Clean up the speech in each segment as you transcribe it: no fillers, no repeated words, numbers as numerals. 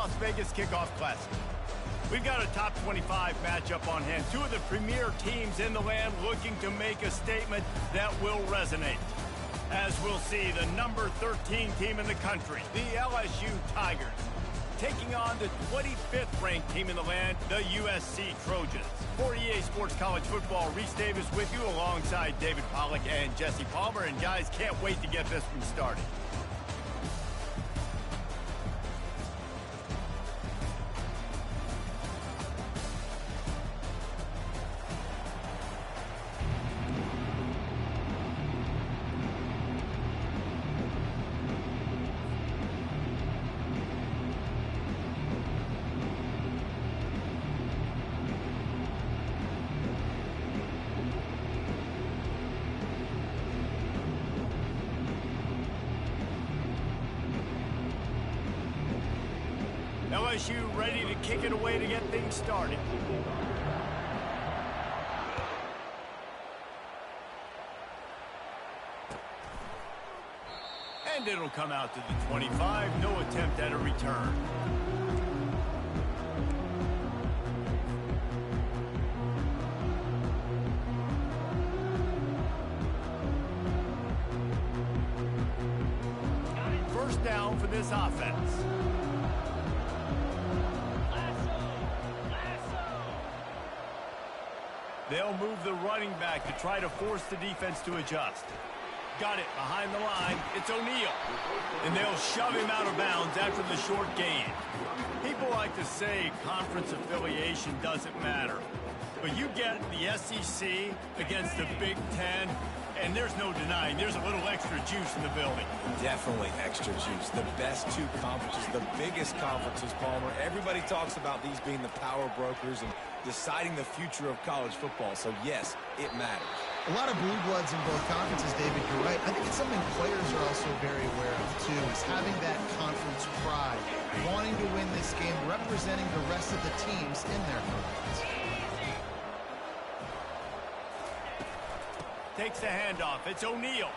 Las Vegas Kickoff Classic. We've got a top 25 matchup on hand. Two of the premier teams in the land looking to make a statement that will resonate. As we'll see, the number 13 team in the country, the LSU Tigers, taking on the 25th ranked team in the land, the USC Trojans. For EA Sports College Football, Reese Davis with you alongside David Pollack and Jesse Palmer. And guys, can't wait to get this one started. LSU ready to kick it away to get things started. And it'll come out to the 25. No attempt at a return. First down for this offense. They'll move the running back to try to force the defense to adjust. Got it behind the line. It's O'Neal. And they'll shove him out of bounds after the short gain. People like to say conference affiliation doesn't matter. But you get the SEC against the Big Ten, and there's no denying there's a little extra juice in the building. Definitely extra juice. The best two conferences, the biggest conferences, Palmer. Everybody talks about these being the power brokers and deciding the future of college football. So, yes, it matters. A lot of blue bloods in both conferences, David. You're right. I think it's something players are also very aware of, too, is having that conference pride, wanting to win this game, representing the rest of the teams in their conference. Takes the handoff. It's O'Neal.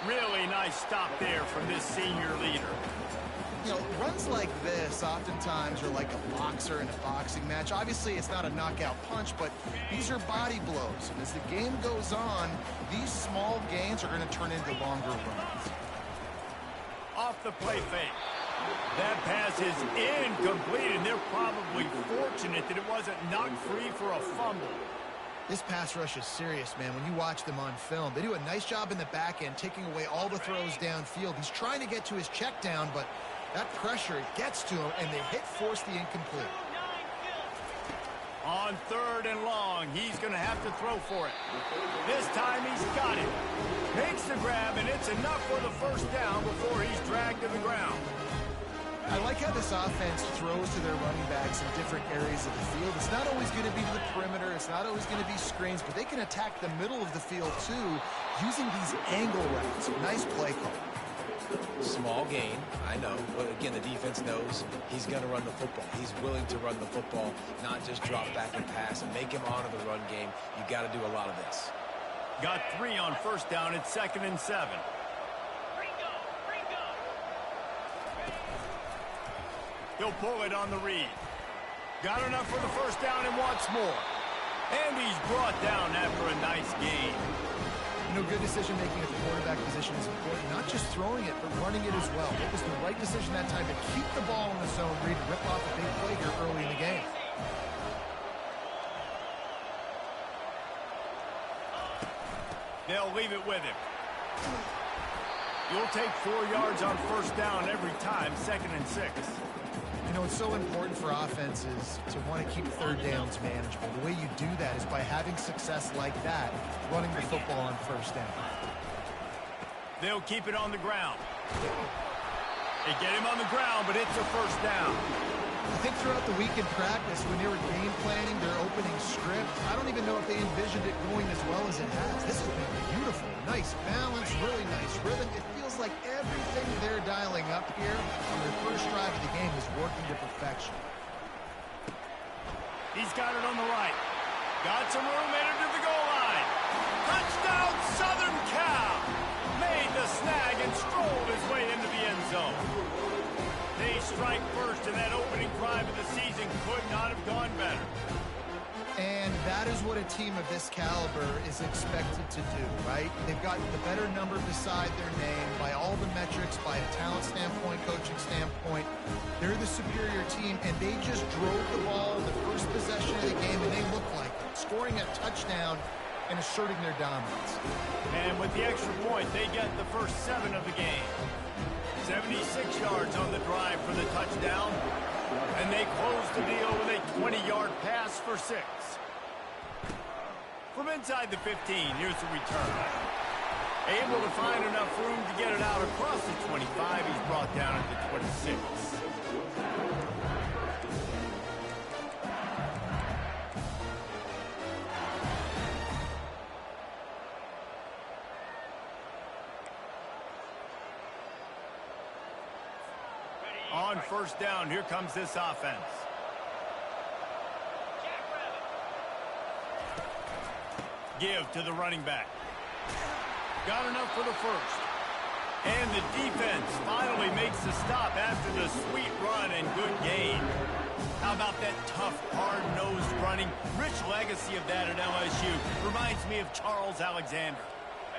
Really nice stop there from this senior leader. You know, runs like this oftentimes are like a boxer in a boxing match. Obviously, it's not a knockout punch, but these are body blows. And as the game goes on, these small gains are going to turn into longer runs. Off the play fake. That pass is incomplete, and they're probably fortunate that it wasn't knocked free for a fumble. This pass rush is serious, man. When you watch them on film, they do a nice job in the back end, taking away all the throws downfield. He's trying to get to his check down, but that pressure gets to him, and they force the incomplete. On 3rd and long, he's going to have to throw for it. This time he's got it. Makes the grab, and it's enough for the first down before he's dragged to the ground. I like how this offense throws to their running backs in different areas of the field. It's not always going to be to the perimeter. It's not always going to be screens, but they can attack the middle of the field, too, using these angle routes. Nice play call. Small gain, I know, but again, the defense knows he's going to run the football. He's willing to run the football, not just drop back and pass and make him honor the run game. You got to do a lot of this. Got 3 on first down. It's 2nd and 7. He'll pull it on the read. Got enough for the first down and wants more. And he's brought down after a nice gain. You know, good decision-making at the quarterback position is important. Not just throwing it, but running it as well. It was the right decision that time to keep the ball in the zone, read, and rip off a big play here early in the game. They'll leave it with him. You'll take 4 yards on first down every time, 2nd and 6. You know, it's so important for offenses to want to keep 3rd downs manageable. The way you do that is by having success like that, running the football on first down. They'll keep it on the ground. They get him on the ground, but it's a first down. I think throughout the week in practice, when they were game planning their opening script, I don't even know if they envisioned it going as well as it has. This has been beautiful. Nice balance, really nice rhythm. It feels like everything they're dialing up here on their first drive of the game is working to perfection. He's got it on the right. Got some room, headed to the goal line. Touchdown, Southern Cal! Made the snag and strolled his way into the end zone. first, and that opening drive of the season could not have gone better. And that is what a team of this caliber is expected to do, right? They've got the better number beside their name by all the metrics, by a talent standpoint, coaching standpoint. They're the superior team, and they just drove the ball in the first possession of the game, and they look like it, scoring a touchdown and asserting their dominance. And with the extra point, they get the first 7 of the game. 76 yards on the drive for the touchdown. And they close the deal with a 20-yard pass for 6. From inside the 15, here's the return. Able to find enough room to get it out across the 25. He's brought down at the 26. On first down, here comes this offense. Give to the running back. Got enough for the first. And the defense finally makes the stop after the sweet run and good gain. How about that tough, hard-nosed running? Rich legacy of that at LSU. Reminds me of Charles Alexander.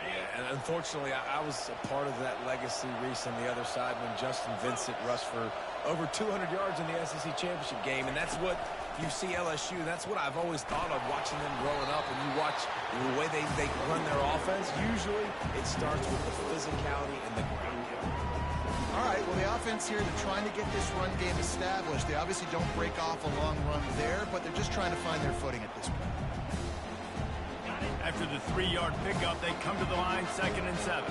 Yeah, and unfortunately, I was a part of that legacy, Reese, on the other side when Justin Vincent rushed for over 200 yards in the SEC championship game, and that's what you see LSU. That's what I've always thought of watching them growing up, and you watch the way they run their offense. Usually, it starts with the physicality and the ground game. All right, well, the offense here, they're trying to get this run game established. They obviously don't break off a long run there, but they're just trying to find their footing at this point. After the 3-yard pickup, they come to the line, 2nd and 7.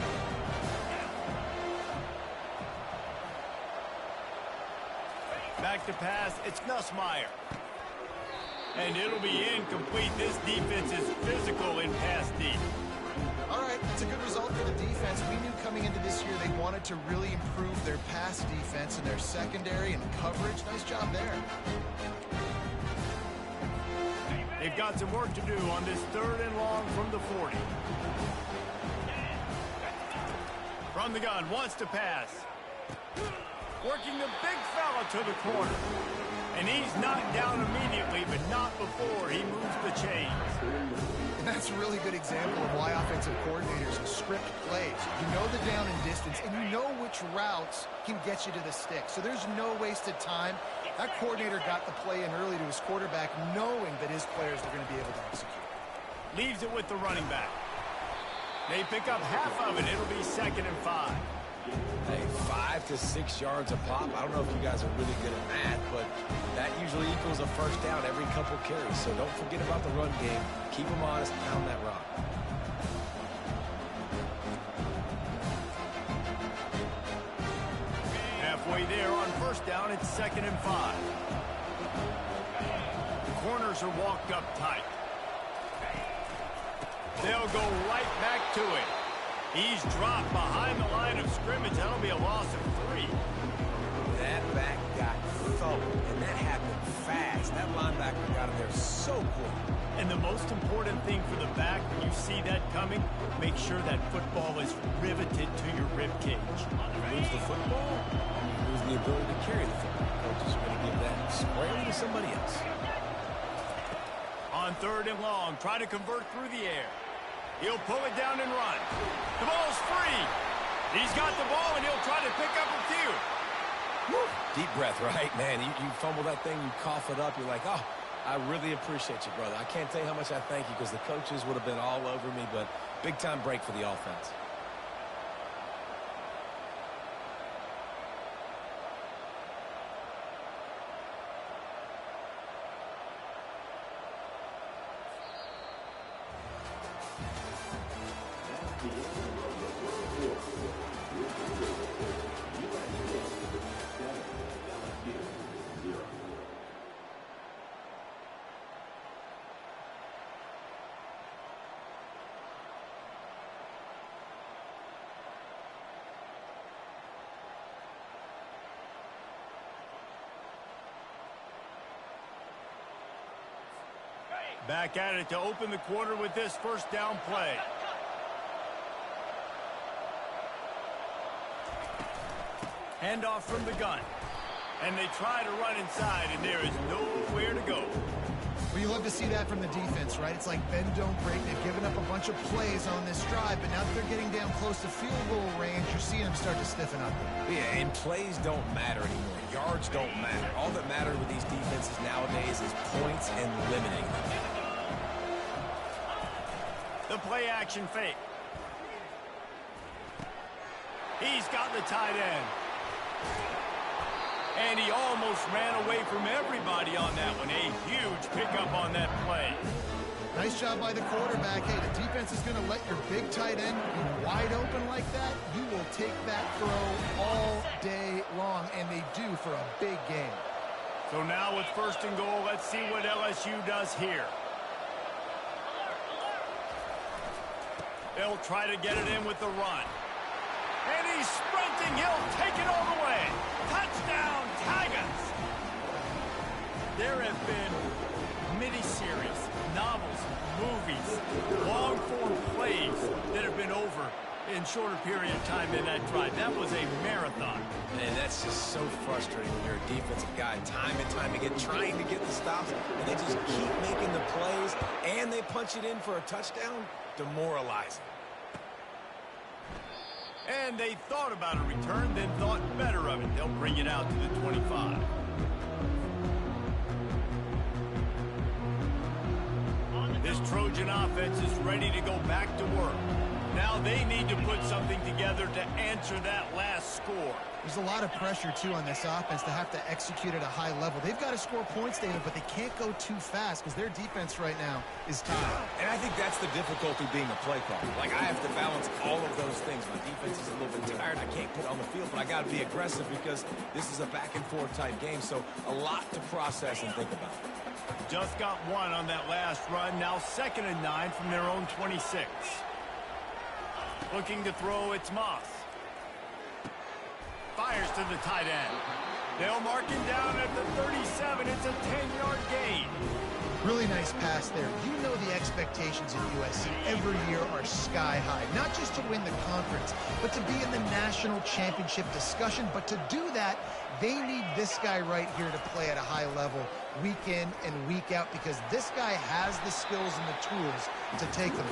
Back to pass, it's Nussmeier. And it'll be incomplete. This defense is physical in pass deep. All right, that's a good result for the defense. We knew coming into this year they wanted to really improve their pass defense and their secondary and coverage. Nice job there. They've got some work to do on this 3rd and long from the 40. From the gun, wants to pass. Working the big fella to the corner. And he's knocked down immediately, but not before he moves the chains. And that's a really good example of why offensive coordinators script plays. You know the down and distance, and you know which routes can get you to the stick. So there's no wasted time. That coordinator got the play in early to his quarterback, knowing that his players are going to be able to execute. Leaves it with the running back. They pick up half of it. It'll be 2nd and 5. Hey, 5 to 6 yards a pop. I don't know if you guys are really good at math, but that usually equals a first down every couple carries. So don't forget about the run game. Keep them honest, pound that rock. Halfway there on first down, it's 2nd and 5. The corners are walked up tight. They'll go right back to it. He's dropped behind the line of scrimmage. That'll be a loss of 3. That back got thrown, and that happened fast. That linebacker got him there so quick. And the most important thing for the back, when you see that coming, make sure that football is riveted to your rib cage. You lose the football, you lose the ability to carry the football. Coaches are going to give that squarely to somebody else. On 3rd and long, try to convert through the air. He'll pull it down and run. The ball's free. He's got the ball, and he'll try to pick up a few. Woo. Deep breath, right? Man, you fumble that thing, you cough it up, you're like, oh, I really appreciate you, brother. I can't tell you how much I thank you because the coaches would have been all over me, but big-time break for the offense. Back at it to open the quarter with this first down play. Handoff from the gun. And they try to run inside, and there is nowhere to go. Well, you love to see that from the defense, right? It's like bend, don't break. They've given up a bunch of plays on this drive, but now that they're getting down close to field goal range, you're seeing them start to stiffen up. Yeah, and plays don't matter anymore. Yards don't matter. All that matters with these defenses nowadays is points and limiting them. The play action fake. He's got the tight end. And he almost ran away from everybody on that one. A huge pickup on that play. Nice job by the quarterback. Hey, the defense is going to let your big tight end be wide open like that. You will take that throw all day long, and they do for a big game. So now with 1st and goal, let's see what LSU does here. They'll try to get it in with the run. And he's sprinting. He'll take it all the way. Touchdown, Tigers! There have been miniseries, novels, movies, long-form plays that have been over in shorter period of time than that drive. That was a marathon. And that's just so frustrating when you're a defensive guy, time and time again, trying to get the stops, and they just keep making the plays, and they punch it in for a touchdown. Demoralizing. And they thought about a return, then thought better of it. They'll bring it out to the 25. This Trojan offense is ready to go back to work. Now they need to put something together to answer that last score. There's a lot of pressure, too, on this offense to have to execute at a high level. They've got to score points, David, but they can't go too fast because their defense right now is tired. And I think that's the difficulty being a play caller. Like, I have to balance all of those things. My defense is a little bit tired. I can't put on the field, but I got to be aggressive because this is a back-and-forth type game, so a lot to process and think about. Just got one on that last run. Now 2nd and 9 from their own 26. Looking to throw, it's Moss. Fires to the tight end. They'll mark him down at the 37. It's a 10-yard gain. Really nice pass there. You know the expectations of USC every year are sky high. Not just to win the conference, but to be in the national championship discussion. But to do that, they need this guy right here to play at a high level week in and week out because this guy has the skills and the tools to take them.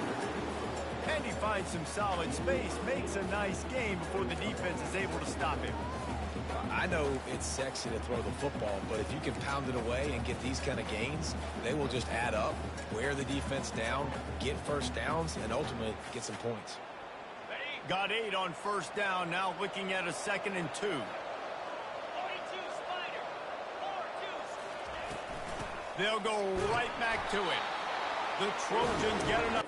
And he finds some solid space, makes a nice game before the defense is able to stop him. I know it's sexy to throw the football, but if you can pound it away and get these kind of gains, they will just add up, wear the defense down, get first downs, and ultimately get some points. Got 8 on 1st down, now looking at a 2nd and 2. They'll go right back to it. The Trojans get enough.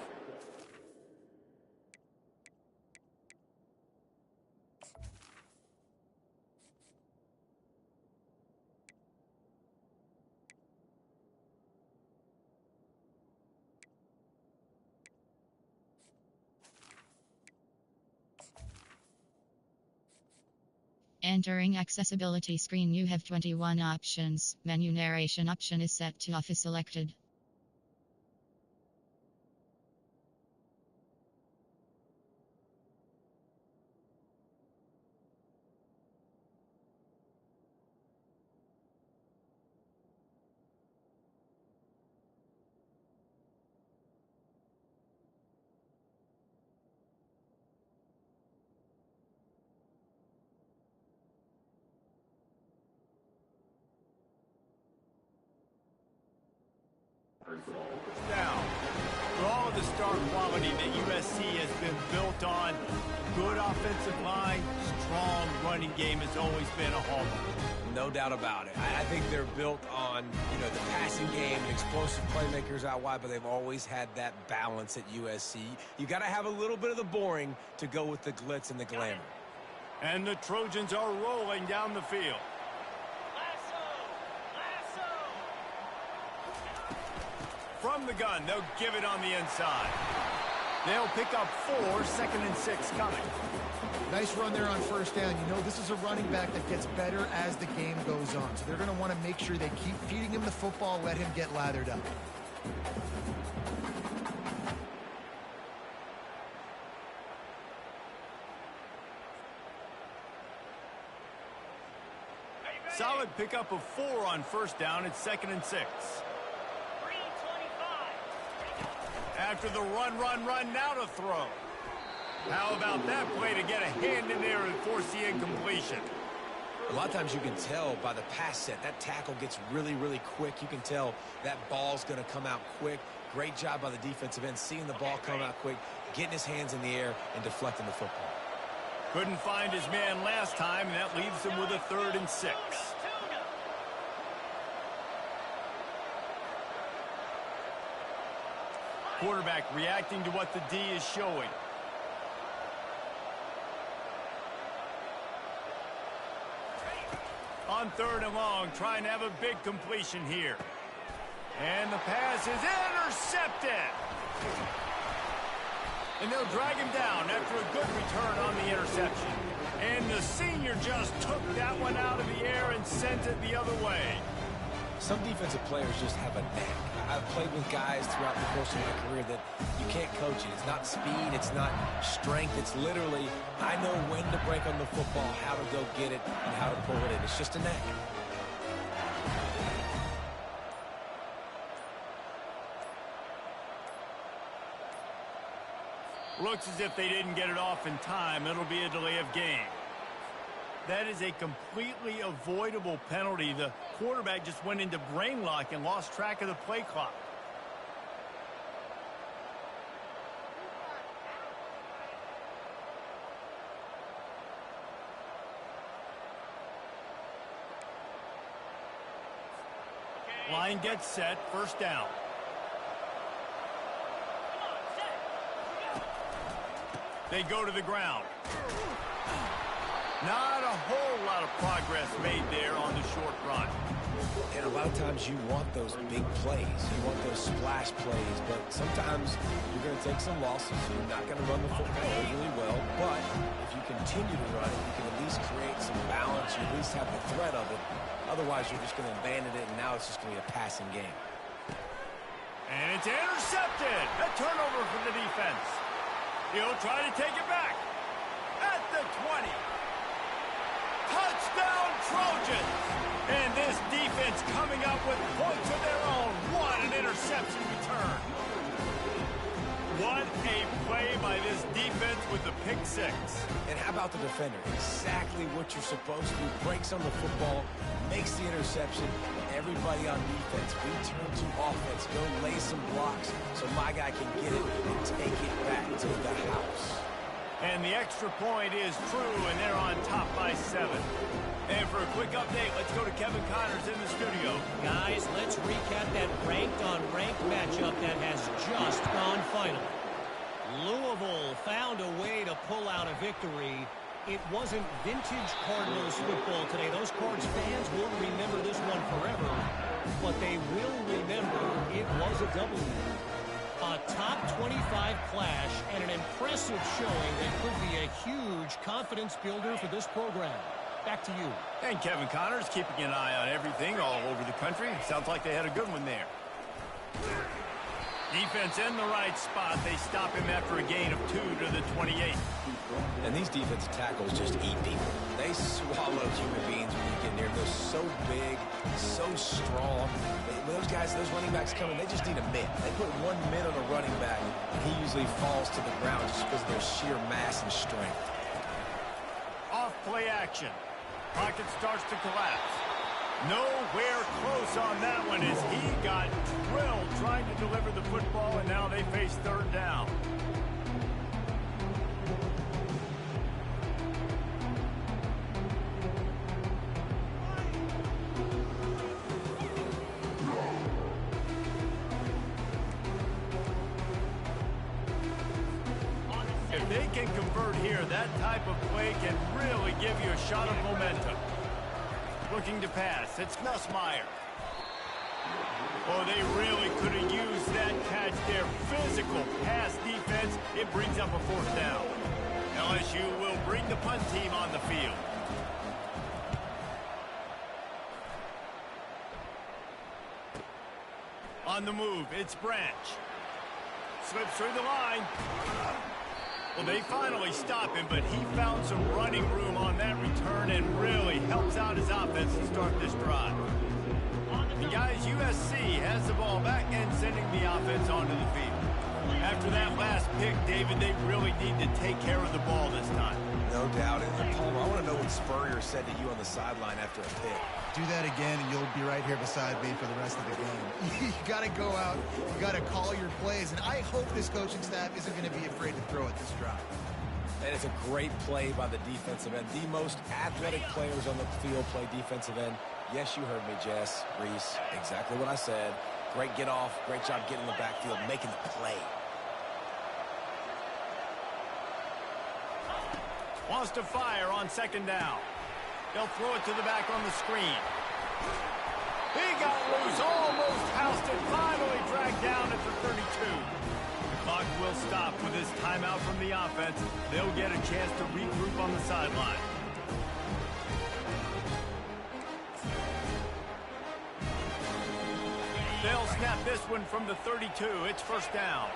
Entering accessibility screen, you have 21 options. Menu narration option is set to off is selected. Down. For all of the star quality that USC has been built on, good offensive line, strong running game has always been a hallmark. No doubt about it. I think they're built on, the passing game, explosive playmakers out wide, but they've always had that balance at USC. You got to have a little bit of the boring to go with the glitz and the glamour. And the Trojans are rolling down the field. From the gun, they'll give it on the inside. They'll pick up 4, 2nd and 6 coming. Nice run there on 1st down. You know this is a running back that gets better as the game goes on. So they're going to want to make sure they keep feeding him the football, let him get lathered up. Solid pickup of 4 on first down. It's 2nd and 6. After the run, now to throw. How about that play to get a hand in there and force the incompletion? A lot of times you can tell by the pass set, that tackle gets really, really quick. You can tell that ball's going to come out quick. Great job by the defensive end, seeing the ball come out quick, getting his hands in the air, and deflecting the football. Couldn't find his man last time, and that leaves him with a 3rd and 6. Quarterback reacting to what the D is showing. On 3rd and long, trying to have a big completion here. And the pass is intercepted. And they'll drag him down after a good return on the interception. And the senior just took that one out of the air and sent it the other way. Some defensive players just have a knack. I've played with guys throughout the course of my career that you can't coach it. It's not speed, it's not strength. It's literally, I know when to break on the football, how to go get it, and how to pull it in. It's just a knack. Looks as if they didn't get it off in time. It'll be a delay of game. That is a completely avoidable penalty. The quarterback just went into brain lock and lost track of the play clock. Line gets set, 1st down. They go to the ground. Not a whole lot of progress made there on the short run. And a lot of times you want those big plays. You want those splash plays. But sometimes you're going to take some losses. You're not going to run the football really well. But if you continue to run it, you can at least create some balance. You at least have the threat of it. Otherwise, you're just going to abandon it, and now it's just going to be a passing game. And it's intercepted. A turnover from the defense. He'll try to take it back. At the 20. Touchdown Trojans! And this defense coming up with points of their own. What an interception return. What a play by this defense with the pick 6. And how about the defender? Exactly what you're supposed to do. Breaks on the football, makes the interception. Everybody on defense, we turn to offense. Go lay some blocks so my guy can get it and take it back to the house. And the extra point is true, and they're on top by 7. And for a quick update, let's go to Kevin Connors in the studio. Guys, let's recap that ranked-on-ranked matchup that has just gone final. Louisville found a way to pull out a victory. It wasn't vintage Cardinals football today. Those Cards fans will remember this one forever, but they will remember it was a W. A top 25 clash and an impressive showing that could be a huge confidence builder for this program. Back to you. And Kevin Connors keeping an eye on everything all over the country. Sounds like they had a good one there. Defense in the right spot. They stop him after a gain of 2 to the 28. And these defensive tackles just eat people. They swallow human beings when you get near them. They're so big, so strong. When those guys, those running backs come in, they just need a mitt. They put one mitt on a running back, and he usually falls to the ground just because of their sheer mass and strength. Off play action. Pocket starts to collapse. Nowhere close on that one as he got drilled trying to deliver the football, and now they face 3rd down. If they can convert here, that type of play can really give you a shot of momentum. Looking to pass. It's Nussmeier. Oh, they really could have used that catch there. Physical pass defense. It brings up a 4th down. LSU will bring the punt team on the field. On the move, it's Branch. Slips through the line. Well, they finally stop him, but he found some running room on that return and really helps out his offense to start this drive. And guys, USC has the ball back and sending the offense onto the field. After that last pick, David, they really need to take care of the ball this time. No doubt. And Palmer, I want to know what Spurrier said to you on the sideline after a pick. Do that again, and you'll be right here beside me for the rest of the game. You got to go out. You got to call your plays. And I hope this coaching staff isn't going to be afraid to throw at this drive. And it's a great play by the defensive end. The most athletic players on the field play defensive end. Yes, you heard me, Jess, Reese. Exactly what I said. Great get off. Great job getting in the backfield, making the play. Wants to fire on second down. They'll throw it to the back on the screen. He got loose, almost housed it, finally dragged down at the 32. The clock will stop with this timeout from the offense. They'll get a chance to regroup on the sideline. They'll snap this one from the 32. It's first down.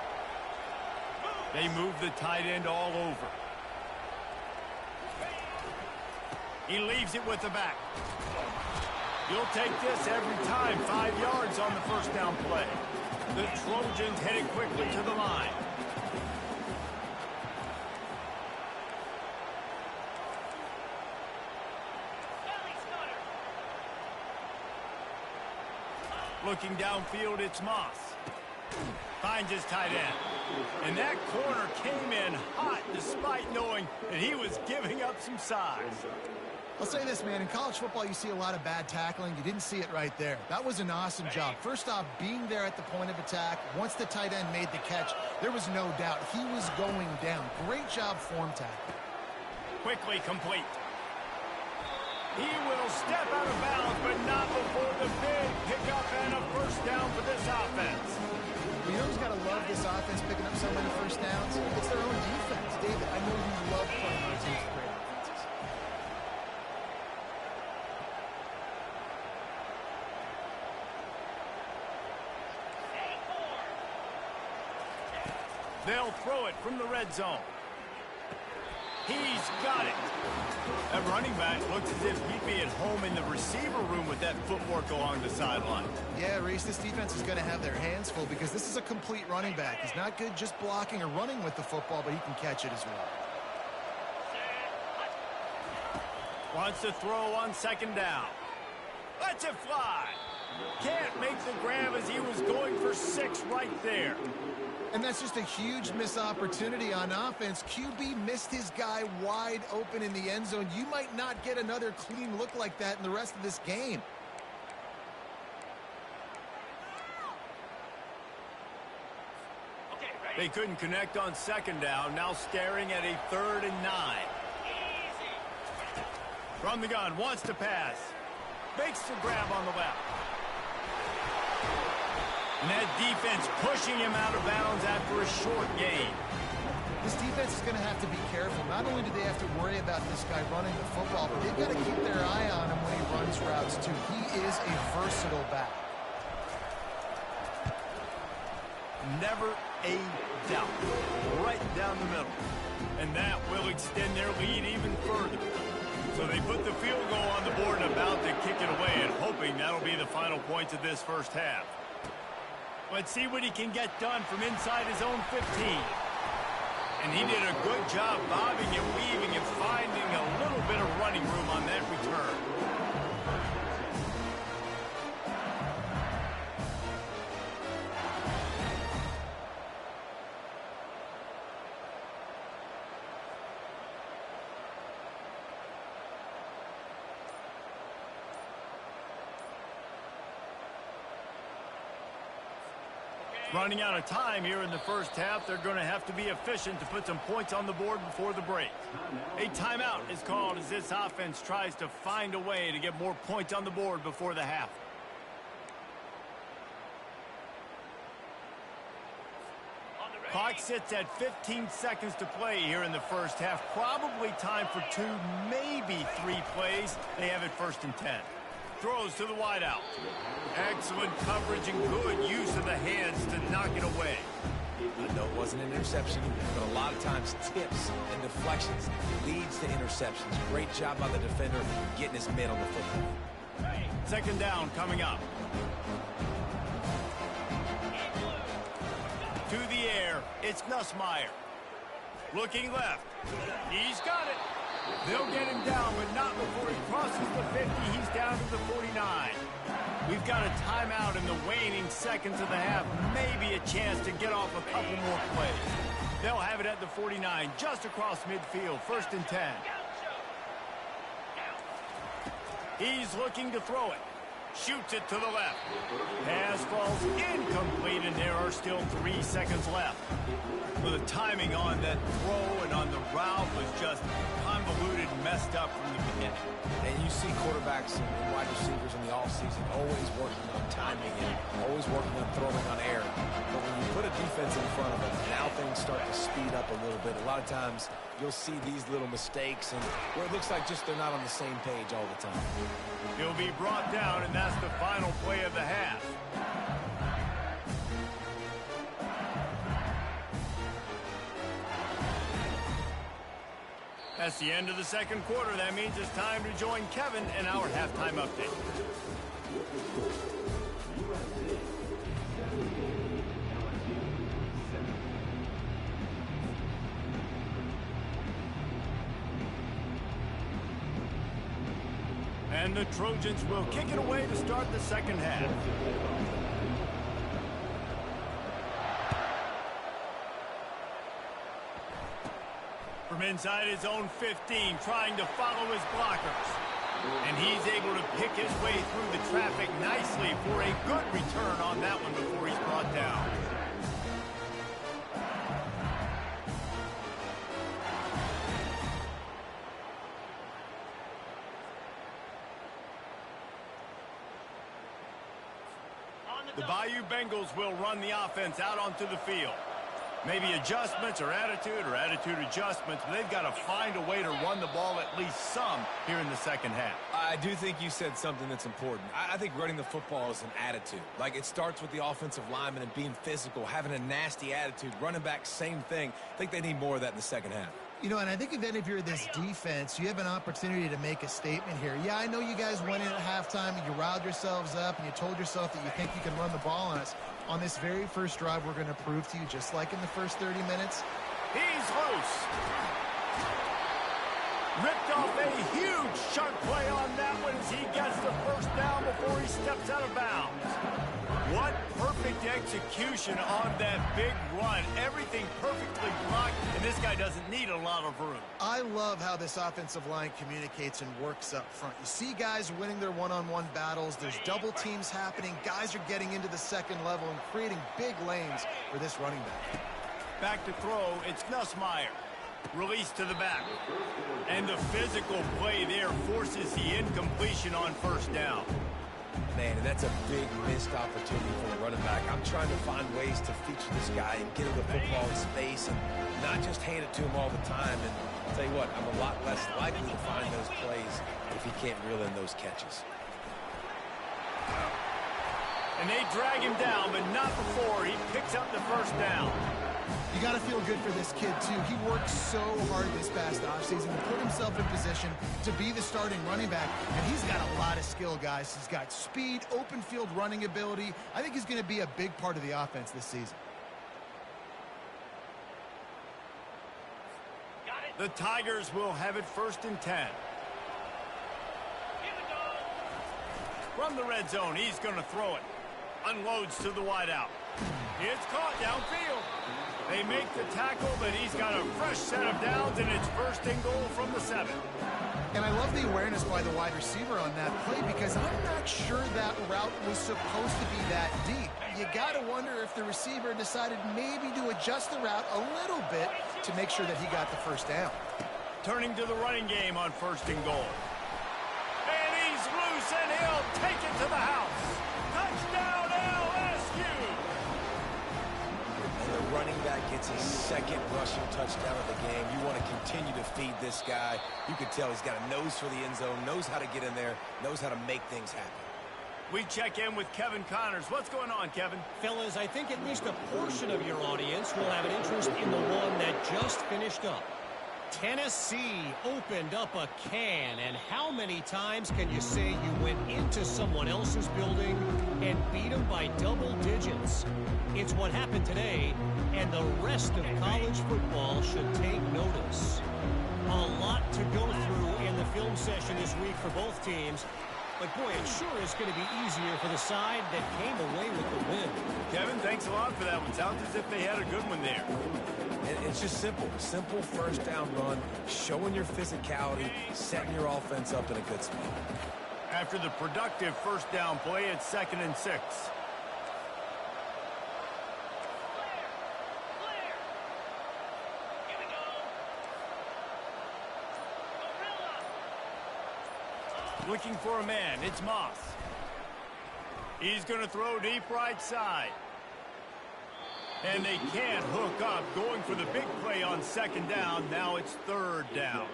They move the tight end all over. He leaves it with the back. You'll take this every time. 5 yards on the first down play. The Trojans headed quickly to the line. Looking downfield, it's Moss. Finds his tight end. And that corner came in hot despite knowing that he was giving up some size. I'll say this, man. In college football, you see a lot of bad tackling. You didn't see it right there. That was an awesome job. First off, being there at the point of attack. Once the tight end made the catch, there was no doubt he was going down. Great job form tackle. Quickly complete. He will step out of bounds, but not before the big pickup and a first down for this offense. Well, you know who's got to love this offense picking up so many first downs? It's their own defense. David, I know you love playing on teams with great offenses. They'll throw it from the red zone. He's got it. That running back looks as if he'd be at home in the receiver room with that footwork along the sideline. Yeah, Reese, this defense is going to have their hands full because this is a complete running back. He's not good just blocking or running with the football, but he can catch it as well. Wants to throw on second down. Lets it fly. Can't make the grab as he was going for 6 right there. And that's just a huge missed opportunity on offense. QB missed his guy wide open in the end zone. You might not get another clean look like that in the rest of this game. They couldn't connect on second down. Now staring at a 3rd and 9. From the gun, wants to pass. Makes the grab on the left. And that defense pushing him out of bounds after a short gain. This defense is going to have to be careful. Not only do they have to worry about this guy running the football, but they've got to keep their eye on him when he runs routes too. He is a versatile back. Never a doubt. Right down the middle. And that will extend their lead even further. So they put the field goal on the board and about to kick it away and hoping that'll be the final points of this first half. Let's see what he can get done from inside his own 15. And he did a good job bobbing and weaving and finding a little bit of running room on that return. Running out of time here in the first half. They're going to have to be efficient to put some points on the board before the break. A timeout is called as this offense tries to find a way to get more points on the board before the half. Clock sits at 15 seconds to play here in the first half. Probably time for 2, maybe 3 plays. They have it 1st and 10. Throws to the wideout. Excellent coverage and good use of the hands to knock it away. I know it wasn't an interception, but a lot of times tips and deflections leads to interceptions. Great job by the defender getting his mid on the football. Second down coming up. To the air, it's Nussmeier. Looking left. He's got it. They'll get him down, but not before he crosses the 50. He's down to the 49. We've got a timeout in the waning seconds of the half. Maybe a chance to get off a couple more plays. They'll have it at the 49, just across midfield, 1st and 10. He's looking to throw it. Shoots it to the left. Pass falls incomplete, and there are still 3 seconds left. Well, the timing on that throw and on the route was just convoluted and messed up from the beginning. And you see quarterbacks and wide receivers in the offseason always working on timing and always working on throwing on air. But when you put a defense in front of them, now things start to speed up a little bit. A lot of times you'll see these little mistakes and where it looks like just they're not on the same page all the time. He'll be brought down, and that's the final play of the half. That's the end of the second quarter. That means it's time to join Kevin in our halftime update. And the Trojans will kick it away to start the second half. From inside his own 15, trying to follow his blockers. And he's able to pick his way through the traffic nicely for a good return on that one before he's brought down. The Bayou Bengals will run the offense out onto the field. Maybe adjustments or attitude adjustments, but they've got to find a way to run the ball at least some here in the second half. I do think you said something that's important. I think running the football is an attitude. Like, it starts with the offensive lineman and being physical, having a nasty attitude. Running back, same thing. I think they need more of that in the second half. You know, and I think if you're this defense, you have an opportunity to make a statement here. Yeah, I know you guys went in at halftime and you riled yourselves up and you told yourself that you think you can run the ball on us. On this very first drive, we're going to prove to you, just like in the first 30 minutes. He's loose. Ripped off a huge chunk play on that one as he gets the first down before he steps out of bounds. What perfect execution on that big run. Everything perfectly blocked, and this guy doesn't need a lot of room. I love how this offensive line communicates and works up front. You see guys winning their one-on-one battles. There's double teams happening. Guys are getting into the second level and creating big lanes for this running back. Back to throw, it's Nussmeier. Release to the back. And the physical play there forces the incompletion on first down. Man, and that's a big missed opportunity for the running back. I'm trying to find ways to feature this guy and get him the football in space and not just hand it to him all the time. And I'll tell you what, I'm a lot less likely to find those plays if he can't reel in those catches. And they drag him down, but not before he picks up the first down. You got to feel good for this kid, too. He worked so hard this past offseason to put himself in position to be the starting running back, and he's got a lot of skill, guys. He's got speed, open field running ability. I think he's going to be a big part of the offense this season. The Tigers will have it 1st and 10. From the red zone, he's going to throw it. Unloads to the wideout. It's caught downfield. They make the tackle, but he's got a fresh set of downs, and it's 1st and goal from the 7. And I love the awareness by the wide receiver on that play because I'm not sure that route was supposed to be that deep. You got to wonder if the receiver decided maybe to adjust the route a little bit to make sure that he got the first down. Turning to the running game on 1st and goal. And he's loose, and he'll take it to the house. Touchdown, LSU! And the running back gets his 2nd rushing touchdown of the game. You want to continue to feed this guy. You can tell he's got a nose for the end zone, knows how to get in there, knows how to make things happen. We check in with Kevin Connors. What's going on, Kevin? Fellas, I think at least a portion of your audience will have an interest in the one that just finished up. Tennessee opened up a can, and how many times can you say you went into someone else's building and beat them by double digits? It's what happened today, and the rest of college football should take notice. A lot to go through in the film session this week for both teams. But, boy, it sure is going to be easier for the side that came away with the win. Kevin, thanks a lot for that one. Sounds as if they had a good one there. It's just simple. Simple first down run, showing your physicality, setting your offense up in a good spot. After the productive first down play, it's 2nd and 6. Looking for a man. It's Moss. He's going to throw deep right side. And they can't hook up. Going for the big play on 2nd down. Now it's 3rd down.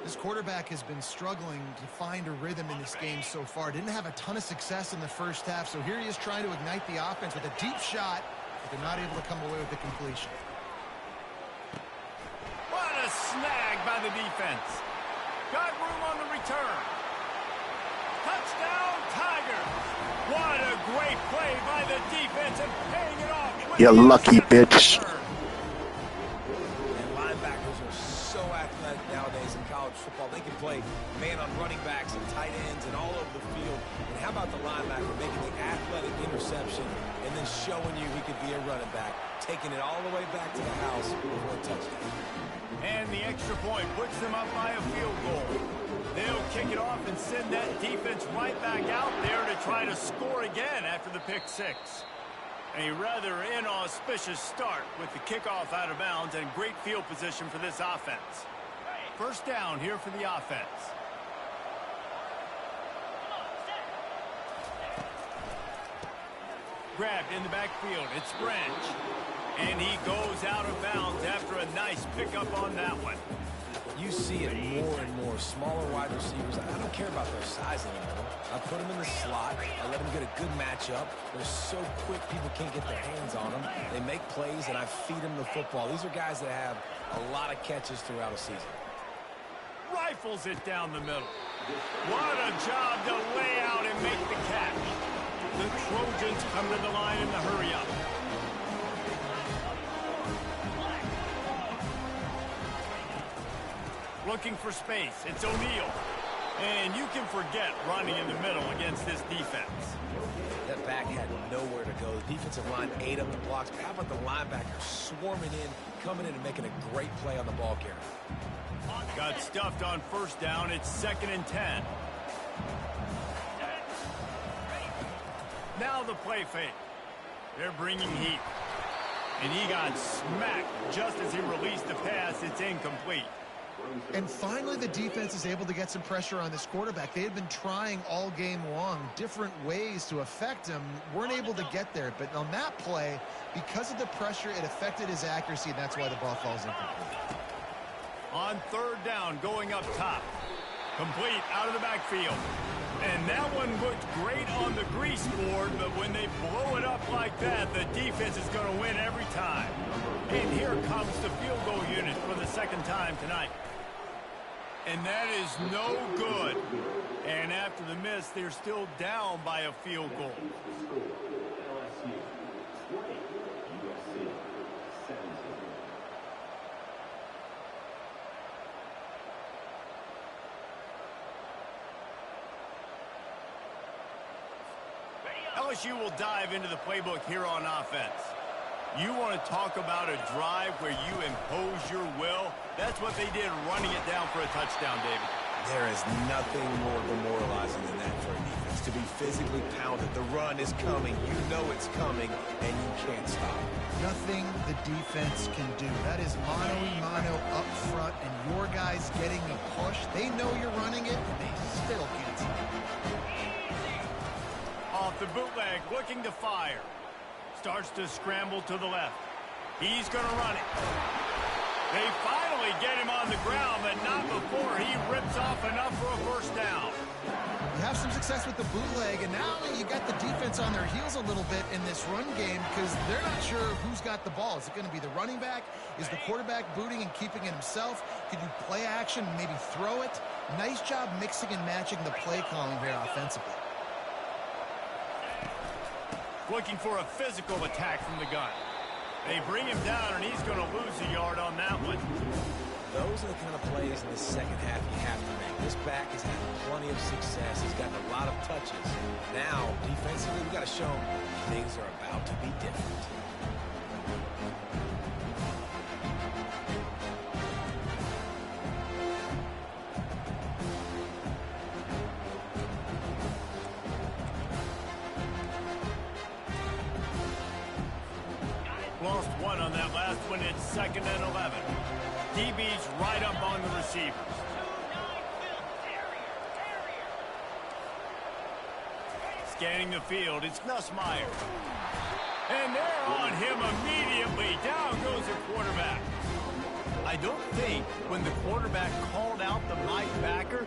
This quarterback has been struggling to find a rhythm in this game so far. Didn't have a ton of success in the first half, so here he is trying to ignite the offense with a deep shot, but they're not able to come away with the completion. What a snag by the defense. Got room on the return. Touchdown, Tigers. What a great play by the defense and paying it off. You lucky bitch. And linebackers are so athletic nowadays in college football. They can play man on running backs and tight ends and all over the field. And how about the linebacker making the athletic interception and then showing you he could be a running back, taking it all the way back to the house for a touchdown. And the extra point puts them up by a field goal. They'll kick it off and send that defense right back out there to try to score again after the pick 6. A rather inauspicious start with the kickoff out of bounds and great field position for this offense. First down here for the offense. Grabbed in the backfield. It's Branch. And he goes out of bounds after a nice pickup on that one. You see it more and more. Smaller wide receivers. I don't care about their size anymore. I put them in the slot. I let them get a good matchup. They're so quick, people can't get their hands on them. They make plays, and I feed them the football. These are guys that have a lot of catches throughout a season. Rifles it down the middle. What a job to lay out and make the catch. The Trojans come to the line in the hurry-up. Looking for space. It's O'Neal. And you can forget running in the middle against this defense. That back had nowhere to go. The defensive line ate up the blocks. But how about the linebacker swarming in, coming in and making a great play on the ball carrier? Got stuffed on first down. It's 2nd and 10. Now the play fake. They're bringing heat. And he got smacked just as he released the pass. It's incomplete. And finally, the defense is able to get some pressure on this quarterback. They had been trying all game long different ways to affect him. Weren't able to get there. But on that play, because of the pressure, it affected his accuracy, and that's why the ball falls incomplete. On 3rd down, going up top. Complete out of the backfield. And that one looked great on the grease board, but when they blow it up like that, the defense is going to win every time. And here comes the field goal unit for the 2nd time tonight. And that is no good. And after the miss, they're still down by a field goal. LSU will dive into the playbook here on offense. You want to talk about a drive where you impose your will? That's what they did, running it down for a touchdown, David. There is nothing more demoralizing than that for a defense. To be physically pounded. The run is coming. You know it's coming, and you can't stop. Nothing the defense can do. That is mano-a-mano up front, and your guys getting a push. They know you're running it, and they still can't stop. Off the bootleg, looking to fire. Starts to scramble to the left. He's going to run it. They finally get him on the ground, but not before he rips off enough for a first down. You have some success success with the bootleg, and now you got the defense on their heels a little bit in this run game because they're not sure who's got the ball. Is it going to be the running back? Is the quarterback booting and keeping it himself? Could you play action and maybe throw it? Nice job mixing and matching the play calling here offensively. Looking for a physical attack from the gun. They bring him down, and he's going to lose a yard on that one. Those are the kind of plays in the second half you have to make. This back has had plenty of success. He's gotten a lot of touches. Now, defensively, we've got to show him things are about to be different. Lost one on that last one. It's 2nd and 11. DB's right up on the receivers. Scanning the field, it's Nussmeier. And they're on him immediately. Down goes the quarterback. I don't think when the quarterback called out the Mike backer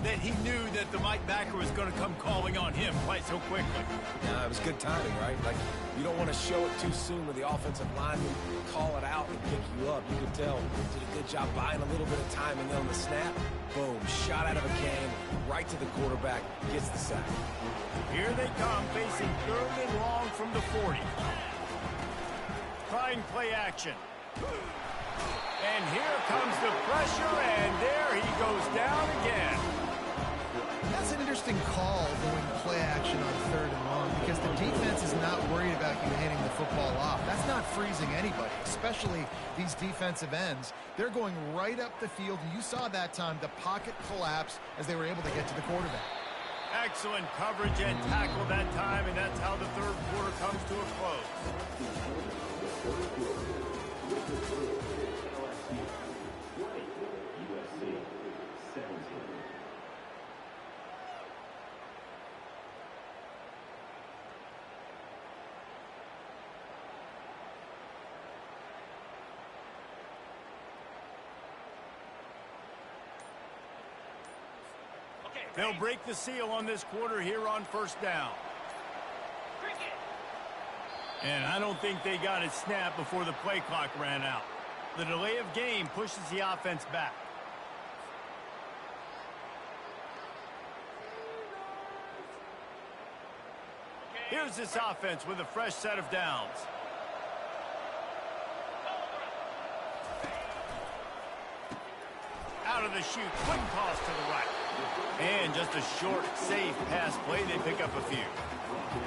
that he knew that the Mike backer was going to come calling on him quite so quickly. Yeah, it was good timing, right? Like, you don't want to show it too soon where the offensive lineman call it out and pick you up. You could tell did a good job buying a little bit of time, and then on the snap, boom, shot out of a cannon, right to the quarterback, gets the sack. Here they come, facing 3rd and long from the 40. Trying play action. And here comes the pressure, and there he goes down again. That's an interesting call going play action on 3rd and long because the defense is not worried about you handing the football off. That's not freezing anybody, especially these defensive ends. They're going right up the field, and you saw that time the pocket collapse as they were able to get to the quarterback. Excellent coverage and tackle that time, and that's how the 3rd quarter comes to a close. They'll break the seal on this quarter here on 1st down. And I don't think they got it snapped before the play clock ran out. The delay of game pushes the offense back. Here's this offense with a fresh set of downs. Out of the chute, quick toss to the right. And just a short, safe pass play, they pick up a few.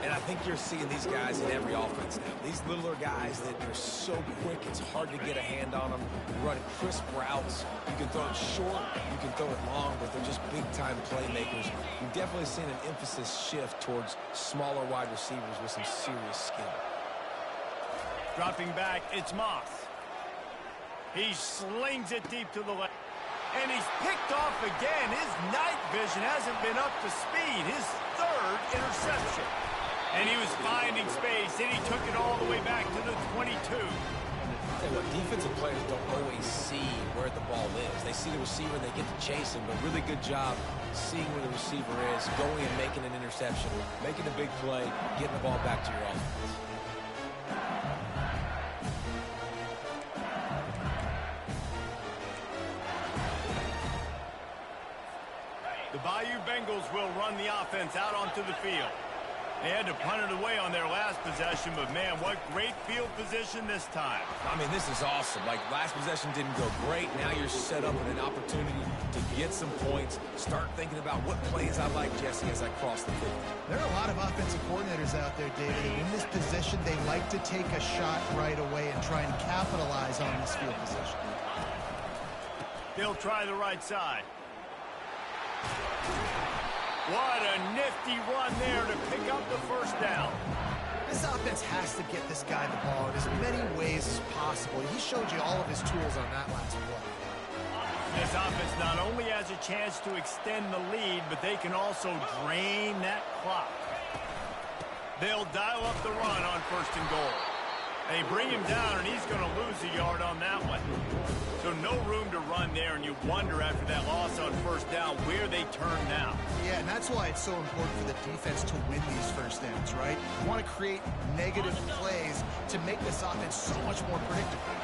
And I think you're seeing these guys in every offense now. These littler guys that are so quick, it's hard to get a hand on them. Run crisp routes. You can throw it short, you can throw it long, but they're just big-time playmakers. You've definitely seen an emphasis shift towards smaller wide receivers with some serious skill. Dropping back, it's Moss. He slings it deep to the left. And he's picked off again. His night vision hasn't been up to speed. His 3rd interception. And he was finding space, and he took it all the way back to the 22. Tell you what, defensive players don't always see where the ball is. They see the receiver, they get to chase him, but really good job seeing where the receiver is, going and making an interception, making a big play, getting the ball back to your offense. The Bayou Bengals will run the offense out onto the field. They had to punt it away on their last possession, but man, what great field position this time. I mean, this is awesome. Like, last possession didn't go great. Now you're set up with an opportunity to get some points. Start thinking about what plays I like, Jesse, as I cross the field. There are a lot of offensive coordinators out there, David, and in this position, they like to take a shot right away and try and capitalize on this field position. They'll try the right side. What a nifty run there to pick up the 1st down. This offense has to get this guy the ball in as many ways as possible. He showed you all of his tools on that last play. This offense not only has a chance to extend the lead, but they can also drain that clock. They'll dial up the run on 1st and goal. They bring him down, and he's going to lose a yard on that one. So no room to run there, and you wonder after that loss on 1st down where they turn now. Yeah, and that's why it's so important for the defense to win these first downs, right? You want to create negative plays to make this offense so much more predictable.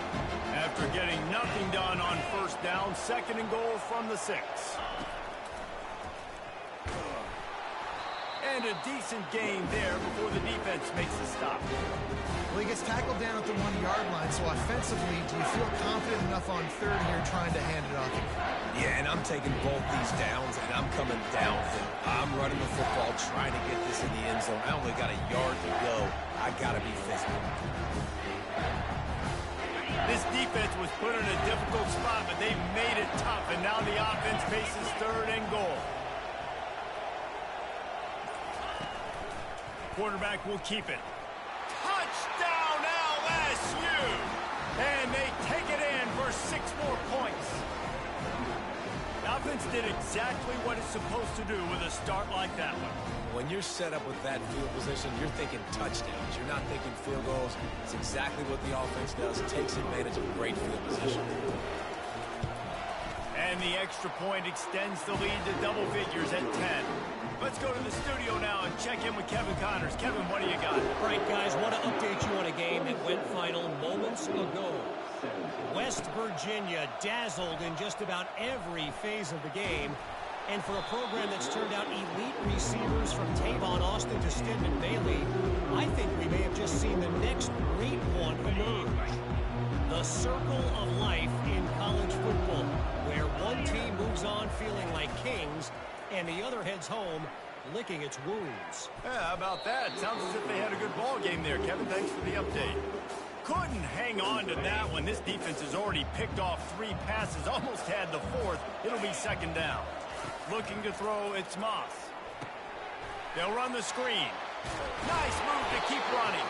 After getting nothing done on first down, 2nd and goal from the 6. And a decent gain there before the defense makes the stop. Well, he gets tackled down at the 1-yard line, so offensively, do you feel confident enough on 3rd here trying to hand it off? Yeah, and I'm taking both these downs, and I'm coming downhill. I'm running the football, trying to get this in the end zone. I only got a yard to go. I got to be physical. This defense was put in a difficult spot, but they made it tough, and now the offense faces 3rd and goal. Quarterback will keep it. Touchdown LSU! And they take it in for 6 more points. The offense did exactly what it's supposed to do with a start like that one. When you're set up with that field position, you're thinking touchdowns. You're not thinking field goals. It's exactly what the offense does. Takes advantage of great field position. And the extra point extends the lead to double figures at 10. Let's go to the studio now and check in with Kevin Connors. Kevin, what do you got? All right, guys, want to update you on a game that went final moments ago. West Virginia dazzled in just about every phase of the game. And for a program that's turned out elite receivers from Tavon Austin to Stedman Bailey, I think we may have just seen the next great one emerge. The circle of life in college football, where one team moves on feeling like kings and the other heads home licking its wounds. Yeah, how about that? Sounds as if they had a good ball game there. Kevin, thanks for the update. Couldn't hang on to that one. This defense has already picked off 3 passes, almost had the 4th. It'll be 2nd down. Looking to throw, it's Moss. They'll run the screen. Nice move to keep running.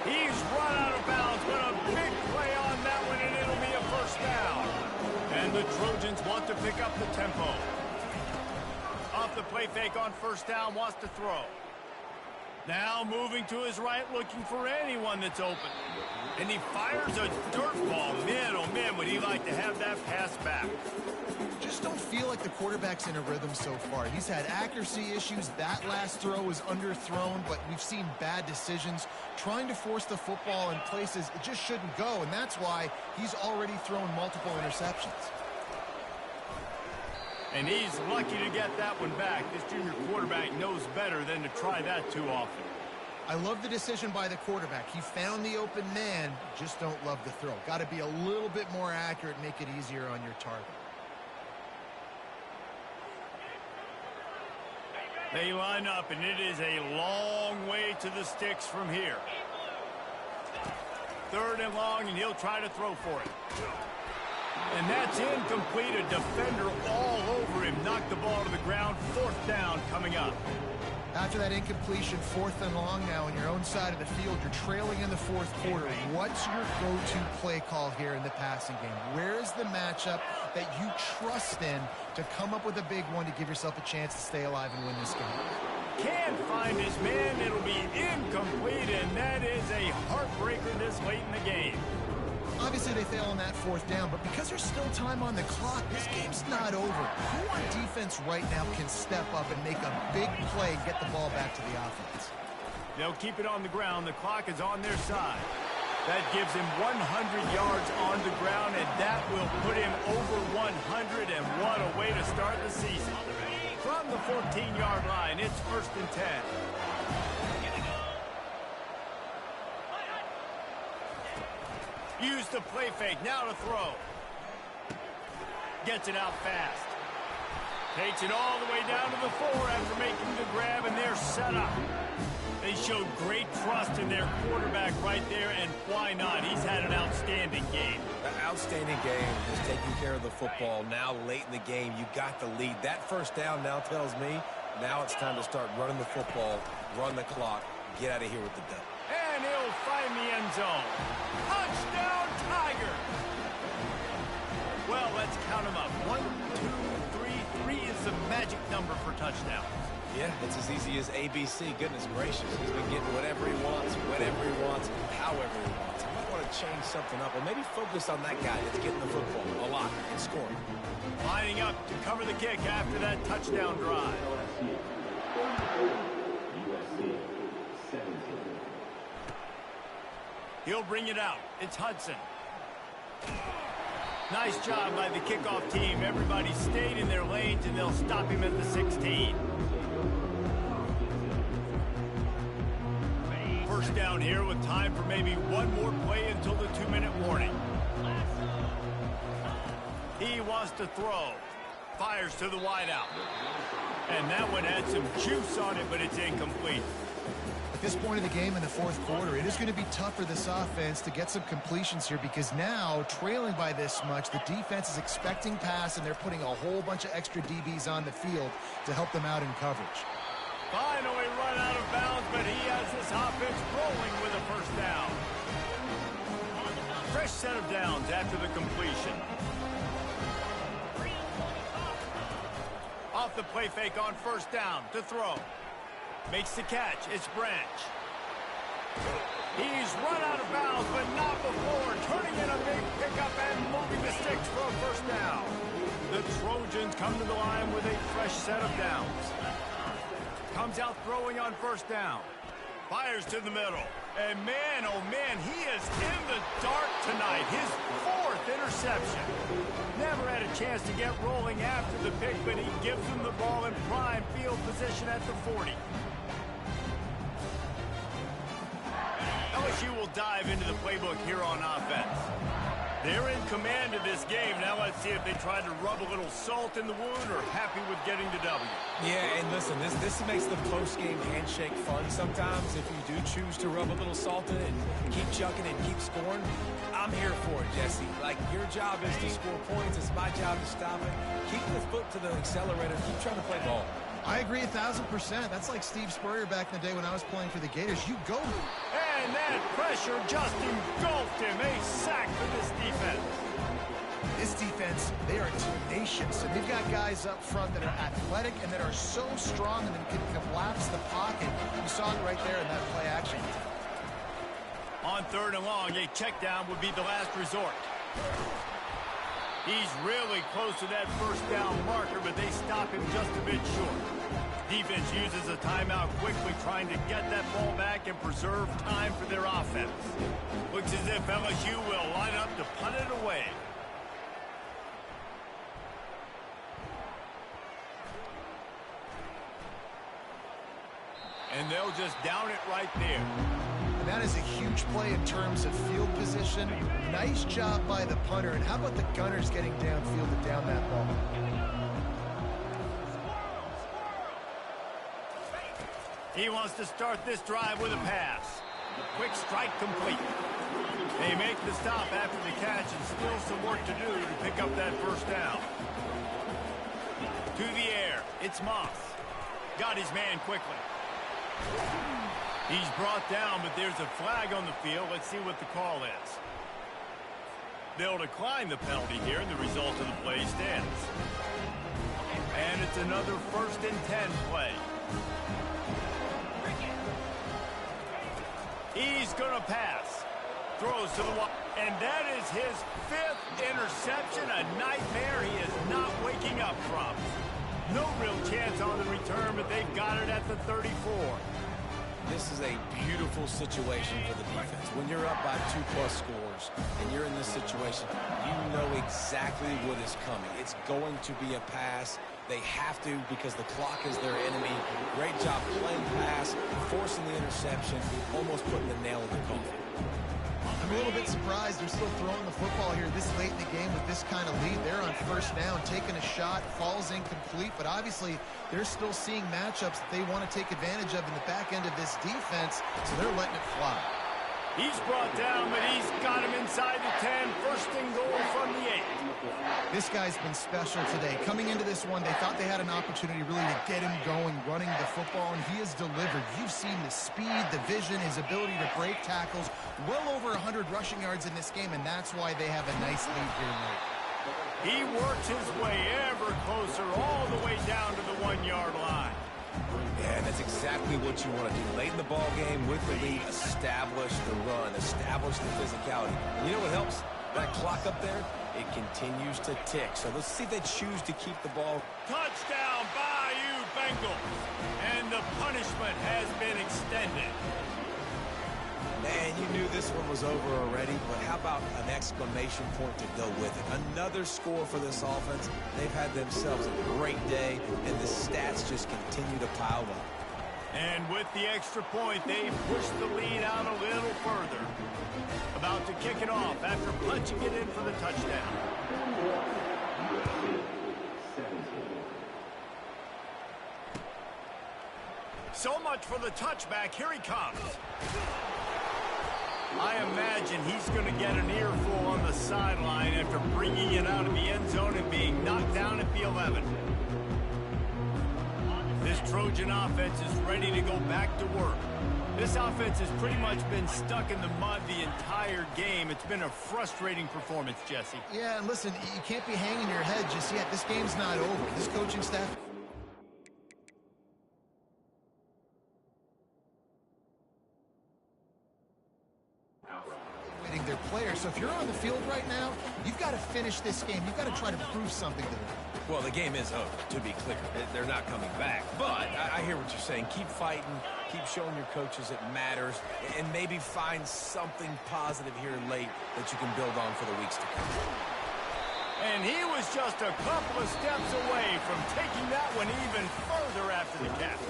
He's run out of bounds, but a big play on that one, and it'll be a 1st down. And the Trojans want to pick up the tempo. Off the play fake on 1st down, wants to throw. Now moving to his right, looking for anyone that's open. And he fires a dirt ball. Man, oh man, would he like to have that pass back. Just don't feel like the quarterback's in a rhythm so far. He's had accuracy issues. That last throw was underthrown, but we've seen bad decisions trying to force the football in places it just shouldn't go, and that's why he's already thrown multiple interceptions. And he's lucky to get that one back. This junior quarterback knows better than to try that too often. I love the decision by the quarterback. He found the open man, just don't love the throw. Got to be a little bit more accurate, make it easier on your target. They line up, and it is a long way to the sticks from here. 3rd and long, and he'll try to throw for it. And that's incomplete. A defender all over him. Knocked the ball to the ground. 4th down coming up. After that incompletion, 4th and long now on your own side of the field, you're trailing in the 4th quarter. What's your go-to play call here in the passing game? Where is the matchup that you trust in to come up with a big one to give yourself a chance to stay alive and win this game? Can't find his man. It'll be incomplete, and that is a heartbreaker this late in the game. Obviously, they fail on that 4th down, but because there's still time on the clock, this game's not over. Who on defense right now can step up and make a big play and get the ball back to the offense? They'll keep it on the ground. The clock is on their side. That gives him 100 yards on the ground, and that will put him over 100, and what a way to start the season. From the 14-yard line, it's 1st and 10. Use the play fake, now to throw. Gets it out fast. Takes it all the way down to the 4 after making the grab, and they're set up. They showed great trust in their quarterback right there, and why not? He's had an outstanding game. An outstanding game, just taking care of the football. Now late in the game, you got the lead. That 1st down now tells me now it's time to start running the football, run the clock, get out of here with the dub. And he'll find the end zone. Touchdown, Tiger! Well, let's count them up. 1, 2, 3. 3 is the magic number for touchdowns. Yeah, it's as easy as ABC. Goodness gracious. He's been getting whatever he wants, whenever he wants, however he wants. I might want to change something up, or maybe focus on that guy that's getting the football a lot and scoring. Lining up to cover the kick after that touchdown drive. He'll bring it out. It's Hudson. Nice job by the kickoff team. Everybody stayed in their lanes, and they'll stop him at the 16. First down here with time for maybe one more play until the 2-minute warning. He wants to throw. Fires to the wideout. And that one had some juice on it, but it's incomplete. At this point of the game in the fourth quarter, it is going to be tough for this offense to get some completions here because now, trailing by this much, the defense is expecting pass, and they're putting a whole bunch of extra DBs on the field to help them out in coverage. Finally run out of bounds, but he has this offense rolling with a first down. Fresh set of downs after the completion. Off the play fake on first down to throw. Makes the catch. It's Branch. He's run out of bounds, but not before. Turning in a big pickup and moving the sticks for a first down. The Trojans come to the line with a fresh set of downs. Comes out throwing on first down. Fires to the middle. And man, oh man, he is in the dark tonight. His 4th interception. Never had a chance to get rolling after the pick, but he gives them the ball in prime field position at the 40. LSU will dive into the playbook here on offense. They're in command of this game. Now let's see if they try to rub a little salt in the wound or happy with getting the W. Yeah, and listen, this makes the post-game handshake fun sometimes. If you do choose to rub a little salt in it and keep chucking and keep scoring, I'm here for it, Jesse. Like, your job is to score points. It's my job to stop it. Keep the foot to the accelerator. Keep trying to play ball. I agree 1,000%. That's like Steve Spurrier back in the day when I was playing for the Gators. You go. And that pressure just engulfed him. A sack for this defense. This defense, they are tenacious. And they've got guys up front that are athletic and that are so strong and that can collapse the pocket. You saw it right there in that play action. On 3rd and long, a check down would be the last resort. He's really close to that first down marker, but they stop him just a bit short. Defense uses a timeout quickly, trying to get that ball back and preserve time for their offense. Looks as if LSU will line up to punt it away. And they'll just down it right there. And that is a huge play in terms of field position. Nice job by the punter. And how about the Gunners getting downfield to down that ball? He wants to start this drive with a pass. Quick strike complete. They make the stop after the catch, and still some work to do to pick up that first down. To the air. It's Moss. Got his man quickly. He's brought down, but there's a flag on the field. Let's see what the call is. They'll decline the penalty here, and the result of the play stands. And it's another 1st and 10 play. He's going to pass. Throws to the wall. And that is his 5th interception. A nightmare he is not waking up from. No real chance on the return, but they've got it at the 34. This is a beautiful situation for the defense. When you're up by 2+ scores and you're in this situation, you know exactly what is coming. It's going to be a pass. They have to because the clock is their enemy. Great job playing pass, forcing the interception, almost putting the nail in the coffin. I'm a little bit surprised they're still throwing the football here this late in the game with this kind of lead. They're on first down, taking a shot, falls incomplete, but obviously they're still seeing matchups that they want to take advantage of in the back end of this defense, so they're letting it fly. He's brought down, but he's got him inside the 10. 1st and goal from the 8. This guy's been special today. Coming into this one, they thought they had an opportunity really to get him going, running the football, and he has delivered. You've seen the speed, the vision, his ability to break tackles. Well over 100 rushing yards in this game, and that's why they have a nice lead here late. He works his way ever closer, all the way down to the 1-yard line. Yeah, and that's exactly what you want to do. Late in the ball game with the lead, establish the run, establish the physicality. And you know what helps? That clock up there, it continues to tick. So let's see if they choose to keep the ball. Touchdown, Bayou Bengals. And the punishment has been extended. And you knew this one was over already, but how about an exclamation point to go with it? Another score for this offense. They've had themselves a great day, and the stats just continue to pile up. And with the extra point, they've pushed the lead out a little further. About to kick it off after punching it in for the touchdown. So much for the touchback. Here he comes. I imagine he's going to get an earful on the sideline after bringing it out of the end zone and being knocked down at the 11. This Trojan offense is ready to go back to work. This offense has pretty much been stuck in the mud the entire game. It's been a frustrating performance, Jesse. Yeah, and listen, you can't be hanging your head just yet. This game's not over. This coaching staff... their players. So if you're on the field right now, you've got to finish this game. You've got to try to prove something to them. Well, the game is over, to be clear. They're not coming back. But I hear what you're saying. Keep fighting. Keep showing your coaches it matters. And maybe find something positive here late that you can build on for the weeks to come. And he was just a couple of steps away from taking that one even further after the catch.